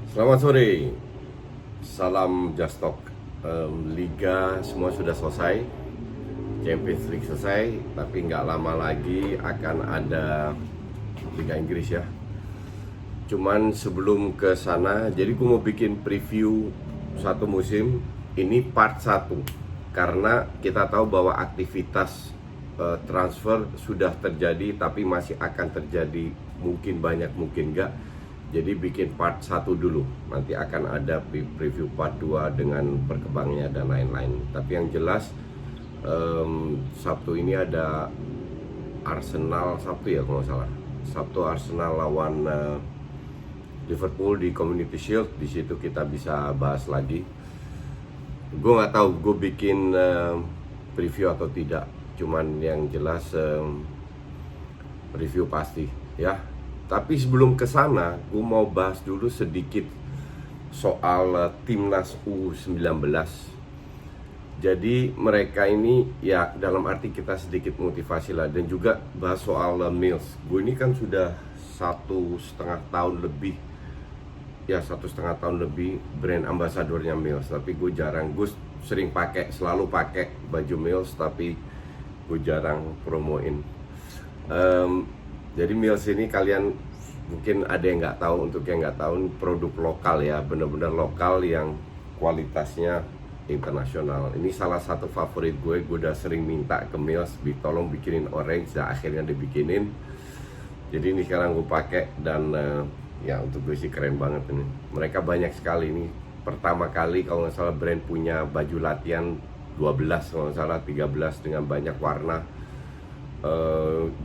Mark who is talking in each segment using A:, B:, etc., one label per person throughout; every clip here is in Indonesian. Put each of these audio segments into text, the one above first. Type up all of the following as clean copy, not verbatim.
A: Selamat sore, salam Just Talk. Liga semua sudah selesai, Champions League selesai, tapi nggak lama lagi akan ada Liga Inggris ya. Cuman sebelum ke sana, jadi gue mau bikin preview satu musim, ini part 1. Karena kita tahu bahwa aktivitas transfer sudah terjadi, tapi masih akan terjadi, mungkin banyak, mungkin enggak. Jadi bikin part 1 dulu. Nanti akan ada preview part 2 dengan perkembangannya dan lain-lain. Tapi yang jelas Sabtu ini ada Arsenal, Sabtu ya kalau nggak salah. Sabtu Arsenal lawan Liverpool di Community Shield. Di situ kita bisa bahas lagi. Gue nggak tahu gue bikin preview atau tidak. Cuman yang jelas review pasti ya. Tapi sebelum ke sana, gue mau bahas dulu sedikit soal timnas U19. Jadi mereka ini ya dalam arti kita sedikit motivasi lah, dan juga bahas soal Mills. Gue ini kan sudah 1,5 tahun lebih, ya 1,5 tahun lebih brand ambasadornya Mills. Tapi gue jarang, gue sering pakai, selalu pakai baju Mills, tapi gue jarang promoin. Jadi Mills ini kalian mungkin ada yang nggak tahu, untuk yang nggak tahu, produk lokal ya, bener-bener lokal yang kualitasnya internasional. Ini salah satu favorit gue udah sering minta ke Mills, tolong bikinin orange, dan akhirnya dibikinin. Jadi ini sekarang gue pakai dan ya untuk gue sih keren banget ini. Mereka banyak sekali, ini pertama kali kalau nggak salah brand punya baju latihan 12 kalau nggak salah, 13 dengan banyak warna.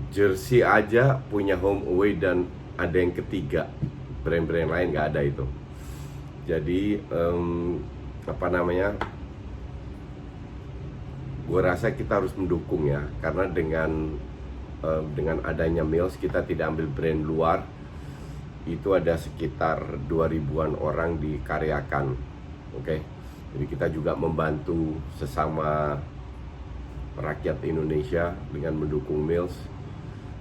A: Jersey aja punya home away dan ada yang ketiga, brand-brand lain nggak ada itu. Jadi gue rasa kita harus mendukung ya, karena dengan adanya Mills kita tidak ambil brand luar. Itu ada sekitar 2000-an orang dikaryakan, oke? Jadi kita juga membantu sesama rakyat Indonesia dengan mendukung Mills.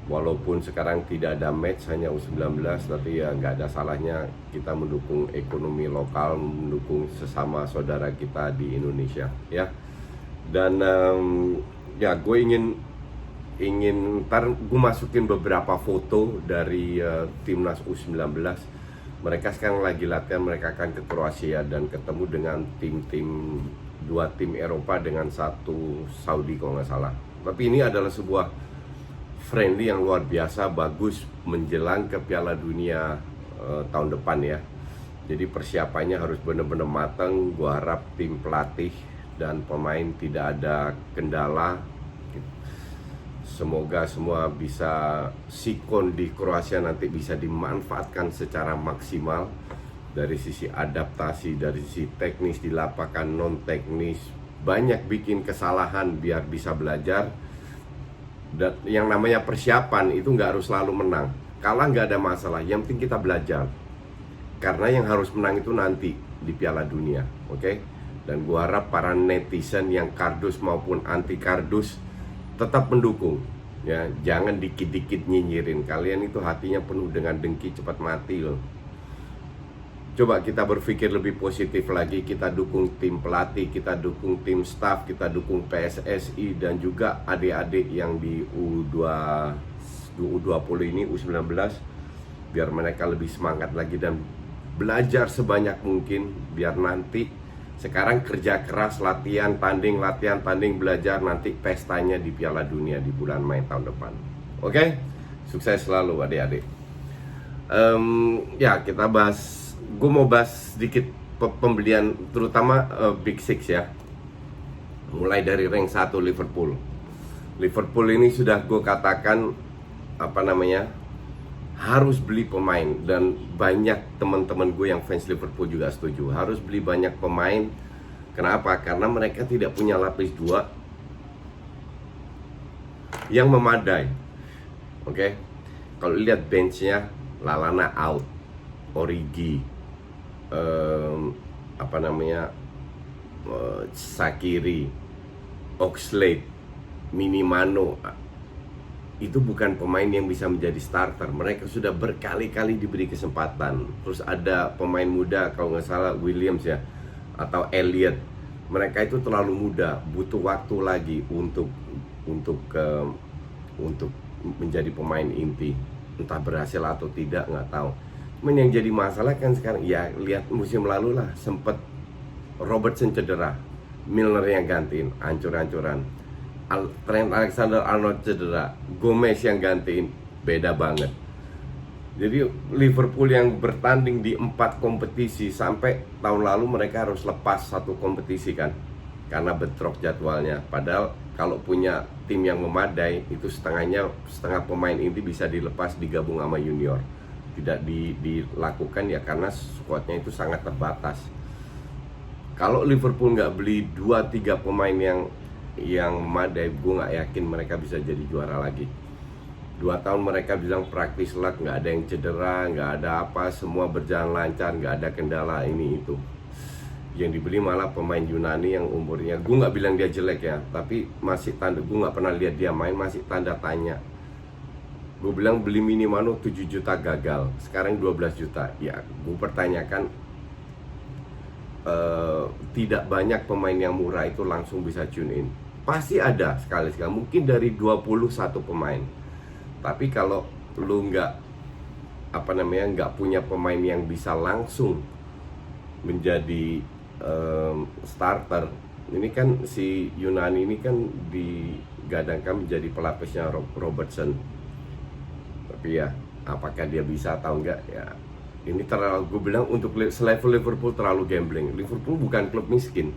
A: Walaupun sekarang tidak ada match, hanya U19, tapi ya nggak ada salahnya kita mendukung ekonomi lokal, mendukung sesama saudara kita di Indonesia ya. Dan ya gue ingin ntar gue masukin beberapa foto dari timnas U19. Mereka sekarang lagi latihan, mereka akan ke Kroasia dan ketemu dengan dua tim Eropa dengan satu Saudi kalau nggak salah. Tapi ini adalah sebuah friendly yang luar biasa, bagus menjelang ke Piala Dunia tahun depan ya. Jadi persiapannya harus benar-benar matang. Gua harap tim pelatih dan pemain tidak ada kendala. Semoga semua bisa, sikon di Kroasia nanti bisa dimanfaatkan secara maksimal dari sisi adaptasi, dari sisi teknis di lapangan, non teknis. Banyak bikin kesalahan biar bisa belajar. Dan yang namanya persiapan itu nggak harus selalu menang. Kalah nggak ada masalah, yang penting kita belajar. Karena yang harus menang itu nanti di Piala Dunia, oke? Dan gua harap para netizen yang kardus maupun anti kardus tetap mendukung, ya. Jangan dikit-dikit nyinyirin. Kalian itu hatinya penuh dengan dengki, cepat mati loh. Coba kita berpikir lebih positif lagi, kita dukung tim pelatih, kita dukung tim staff, kita dukung PSSI dan juga adik-adik yang di U20 ini, U19, biar mereka lebih semangat lagi dan belajar sebanyak mungkin, biar nanti sekarang kerja keras, latihan, tanding, belajar, nanti pestanya di Piala Dunia di bulan Mei tahun depan. Oke? Sukses selalu adik-adik. Ya kita bahas. Gue mau bahas sedikit pembelian, terutama Big Six ya. Mulai dari rank 1 Liverpool. Liverpool ini sudah gue katakan harus beli pemain, dan banyak teman-teman gue yang fans Liverpool juga setuju. Harus beli banyak pemain. Kenapa? Karena mereka tidak punya lapis dua yang memadai. Oke? Kalau lihat benchnya, Lallana out, Origi, Shaqiri, Oxlade, Minamino, itu bukan pemain yang bisa menjadi starter. Mereka sudah berkali-kali diberi kesempatan. Terus ada pemain muda, kalau nggak salah Williams ya, atau Elliot. Mereka itu terlalu muda, butuh waktu lagi untuk menjadi pemain inti. Entah berhasil atau tidak, nggak tahu. Cuman yang jadi masalah kan sekarang, ya lihat musim lalu lah, sempet Robertson cedera, Milner yang gantiin, hancur-hancuran. Trent Alexander-Arnold cedera, Gomez yang gantiin, beda banget. Jadi Liverpool yang bertanding di 4 kompetisi, sampai tahun lalu mereka harus lepas 1 kompetisi kan, karena bentrok jadwalnya. Padahal kalau punya tim yang memadai, itu setengah pemain inti bisa dilepas, digabung sama junior. Tidak dilakukan ya karena squadnya itu sangat terbatas. Kalau Liverpool nggak beli 2-3 pemain yang memadai, gue nggak yakin mereka bisa jadi juara lagi. 2 tahun mereka bilang praktis luck, nggak ada yang cedera, nggak ada apa, semua berjalan lancar, nggak ada kendala ini itu. Yang dibeli malah pemain Yunani yang umurnya, gue nggak bilang dia jelek ya, tapi masih tanda, gue nggak pernah lihat dia main, masih tanda tanya. Gue bilang beli Minamino 7 juta gagal, sekarang 12 juta. Ya gue pertanyakan, tidak banyak pemain yang murah itu langsung bisa tune in. Pasti ada sekali-sekali, mungkin dari 21 pemain. Tapi kalau lu nggak punya pemain yang bisa langsung menjadi starter, ini kan si Yunani ini kan digadangkan menjadi pelapisnya Robertson. Tapi ya apakah dia bisa atau enggak ya, ini terlalu, gue bilang untuk selevel Liverpool terlalu gambling. Liverpool bukan klub miskin,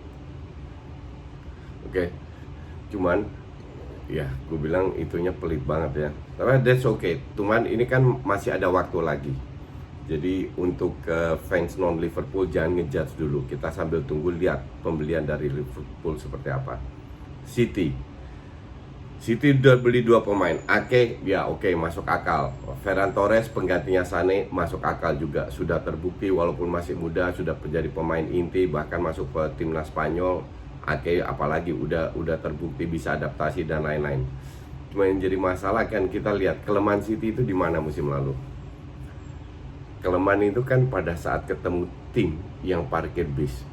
A: oke. Cuman ya gue bilang itunya pelit banget ya, tapi that's okay. Cuman ini kan masih ada waktu lagi. Jadi untuk fans non Liverpool jangan ngejudge dulu, kita sambil tunggu lihat pembelian dari Liverpool seperti apa. City udah beli 2 pemain. Ake ya oke, masuk akal. Ferran Torres penggantinya Sane, masuk akal juga. Sudah terbukti walaupun masih muda sudah menjadi pemain inti, bahkan masuk ke timnas Spanyol. Ake apalagi udah terbukti bisa adaptasi dan lain-lain. Cuma yang jadi masalah kan, kita lihat kelemahan City itu di mana musim lalu. Kelemahan itu kan pada saat ketemu tim yang parkir bis.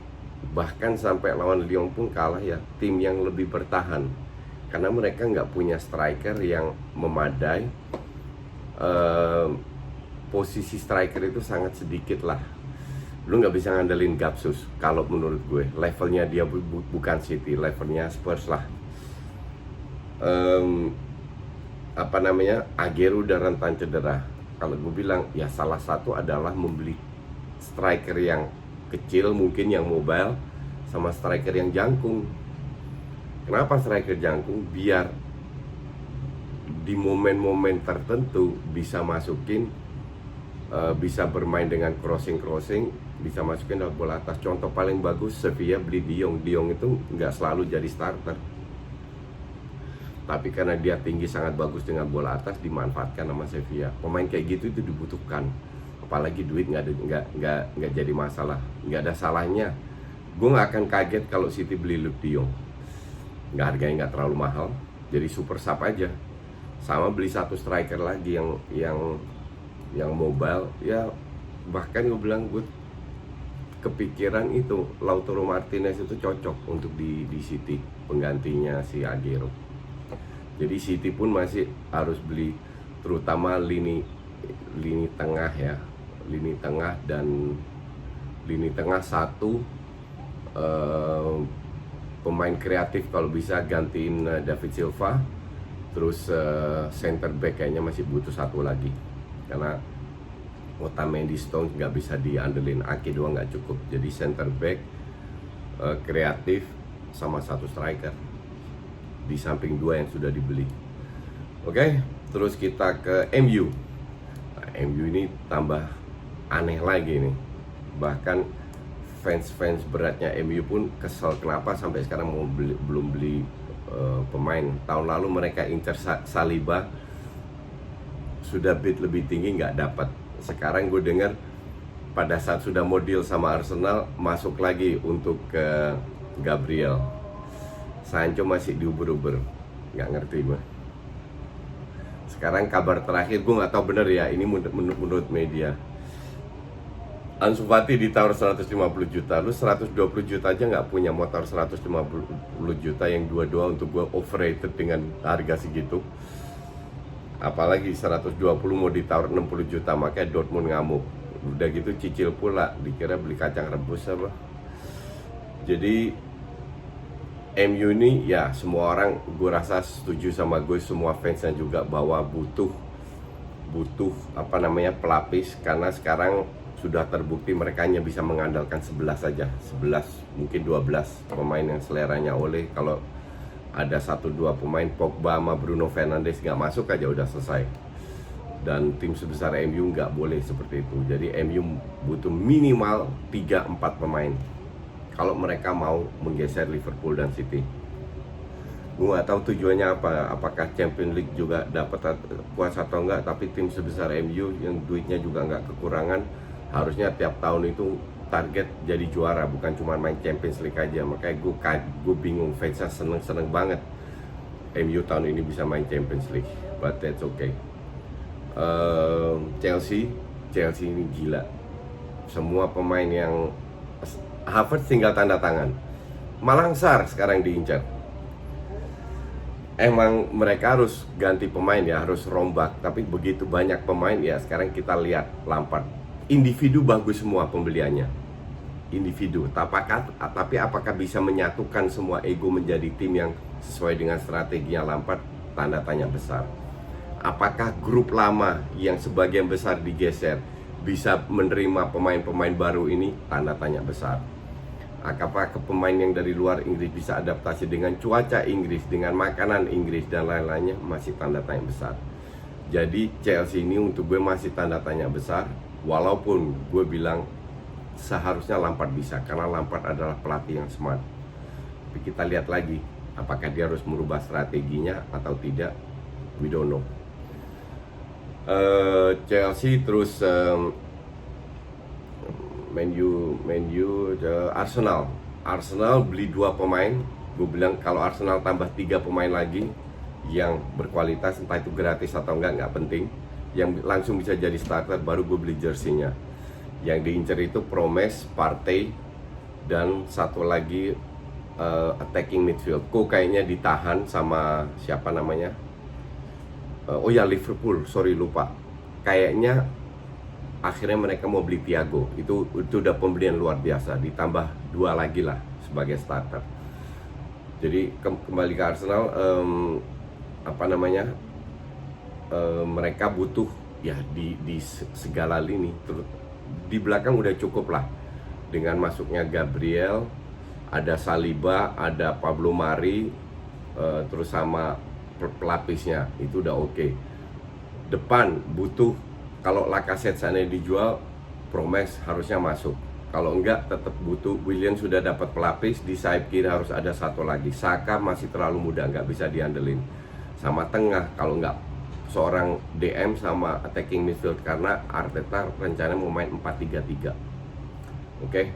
A: Bahkan sampai lawan Lyon pun kalah ya, tim yang lebih bertahan. Karena mereka nggak punya striker yang memadai. Posisi striker itu sangat sedikit lah. Lu nggak bisa ngandelin Gapsus. Kalau menurut gue levelnya dia bukan City, levelnya Spurs lah. Aguero udah rentan cedera. Kalau gue bilang ya salah satu adalah membeli striker yang kecil, mungkin yang mobile, sama striker yang jangkung. Kenapa striker jangkung? Biar di momen-momen tertentu bisa masukin, bisa bermain dengan crossing, bisa masukin dalam bola atas. Contoh paling bagus Sevilla beli De Jong itu nggak selalu jadi starter, tapi karena dia tinggi sangat bagus dengan bola atas, dimanfaatkan sama Sevilla. Pemain kayak gitu itu dibutuhkan, apalagi duit nggak jadi masalah, nggak ada salahnya. Gue nggak akan kaget kalau City beli Luke De Jong, harganya nggak terlalu mahal, jadi super sub aja. Sama beli 1 striker lagi yang mobile ya. Bahkan gue bilang, gue kepikiran itu Lautaro Martinez itu cocok untuk di City, penggantinya si Aguero. Jadi City pun masih harus beli, terutama lini tengah ya, lini tengah dan lini tengah 1 pemain kreatif kalau bisa gantiin David Silva. Terus center back kayaknya masih butuh 1 lagi, karena Otamendi, Stones nggak bisa diandelin, Ake doang nggak cukup. Jadi center back kreatif sama 1 striker di samping 2 yang sudah dibeli. Oke, terus kita ke MU. Nah, MU ini tambah aneh lagi nih. Bahkan fans beratnya MU pun kesel kenapa sampai sekarang belum beli pemain. Tahun lalu mereka incer Saliba, sudah bid lebih tinggi nggak dapat. Sekarang gue dengar pada saat sudah mau deal sama Arsenal, masuk lagi untuk ke Gabriel. Sancho masih diuber-uber, nggak ngerti gue. sekarang kabar terakhir gue nggak tahu bener ya, ini menurut media, Ansu Fati ditawar 150 juta, lu 120 juta aja nggak punya motor 150 juta yang dua-dua untuk gue overrated dengan harga segitu. Apalagi 120 mau ditawar 60 juta, makanya Dortmund ngamuk. Udah gitu cicil pula, dikira beli kacang rebus apa. Jadi MU ini ya semua orang gue rasa setuju sama gue, semua fansnya juga, bahwa butuh pelapis, karena sekarang sudah terbukti mereka hanya bisa mengandalkan 11 saja, 11 mungkin 12 pemain yang seleranya oleh. Kalau ada 1-2 pemain Pogba sama Bruno Fernandes nggak masuk aja udah selesai. Dan tim sebesar MU nggak boleh seperti itu. Jadi MU butuh minimal 3-4 pemain kalau mereka mau menggeser Liverpool dan City. Gue nggak tahu tujuannya apa, apakah Champions League juga dapat puas atau enggak, tapi tim sebesar MU yang duitnya juga nggak kekurangan, harusnya tiap tahun itu target jadi juara, bukan cuma main Champions League aja. Makanya gue bingung, fansnya seneng banget MU tahun ini bisa main Champions League, but that's okay. Chelsea ini gila, semua pemain yang Havertz tinggal tanda tangan, Malang Sarr sekarang diincar. Emang mereka harus ganti pemain ya, harus rombak, tapi begitu banyak pemain ya. Sekarang kita lihat Lampard, individu bagus semua pembeliannya, individu, tapi apakah bisa menyatukan semua ego menjadi tim yang sesuai dengan strateginya Lampard? Tanda tanya besar. Apakah grup lama yang sebagian besar digeser bisa menerima pemain-pemain baru ini? Tanda tanya besar. Apakah pemain yang dari luar Inggris bisa adaptasi dengan cuaca Inggris, dengan makanan Inggris dan lain-lainnya? Masih tanda tanya besar. Jadi Chelsea ini untuk gue masih tanda tanya besar, walaupun gue bilang seharusnya Lampard bisa, karena Lampard adalah pelatih yang smart. Tapi kita lihat lagi, apakah dia harus merubah strateginya atau tidak, we don't know. Chelsea terus Man U, Arsenal beli 2 pemain. Gue bilang kalau Arsenal tambah 3 pemain lagi yang berkualitas, entah itu gratis atau nggak penting, yang langsung bisa jadi starter, baru gue beli jersey-nya. Yang diincar itu Promes, Partey, dan satu lagi attacking midfield. Kok kayaknya ditahan sama siapa namanya? Oh ya, Liverpool, sorry lupa. Kayaknya akhirnya mereka mau beli Thiago. Itu udah pembelian luar biasa, ditambah 2 lagi lah sebagai starter. Jadi kembali ke Arsenal, mereka butuh ya di segala lini. Di belakang udah cukup lah, dengan masuknya Gabriel, ada Saliba, ada Pablo Mari, terus sama pelapisnya, itu udah oke. Depan butuh, kalau Lacazette sana dijual, Promes harusnya masuk. Kalau enggak tetap butuh. Willian sudah dapat pelapis, di sayap kiri harus ada satu lagi. Saka masih terlalu muda, nggak bisa diandelin. Sama tengah, kalau enggak seorang DM sama attacking midfield, karena Arteta rencana mau main 4-3-3. Oke?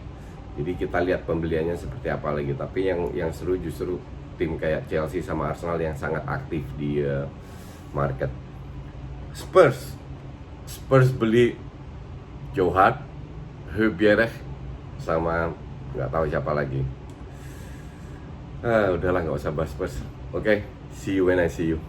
A: Jadi kita lihat pembeliannya seperti apa lagi. Tapi yang seru justru tim kayak Chelsea sama Arsenal yang sangat aktif di market. Spurs beli Joe Hart, Højbjerg, sama nggak tahu siapa lagi. Udahlah, nggak usah bahas Spurs. Oke, see you when I see you.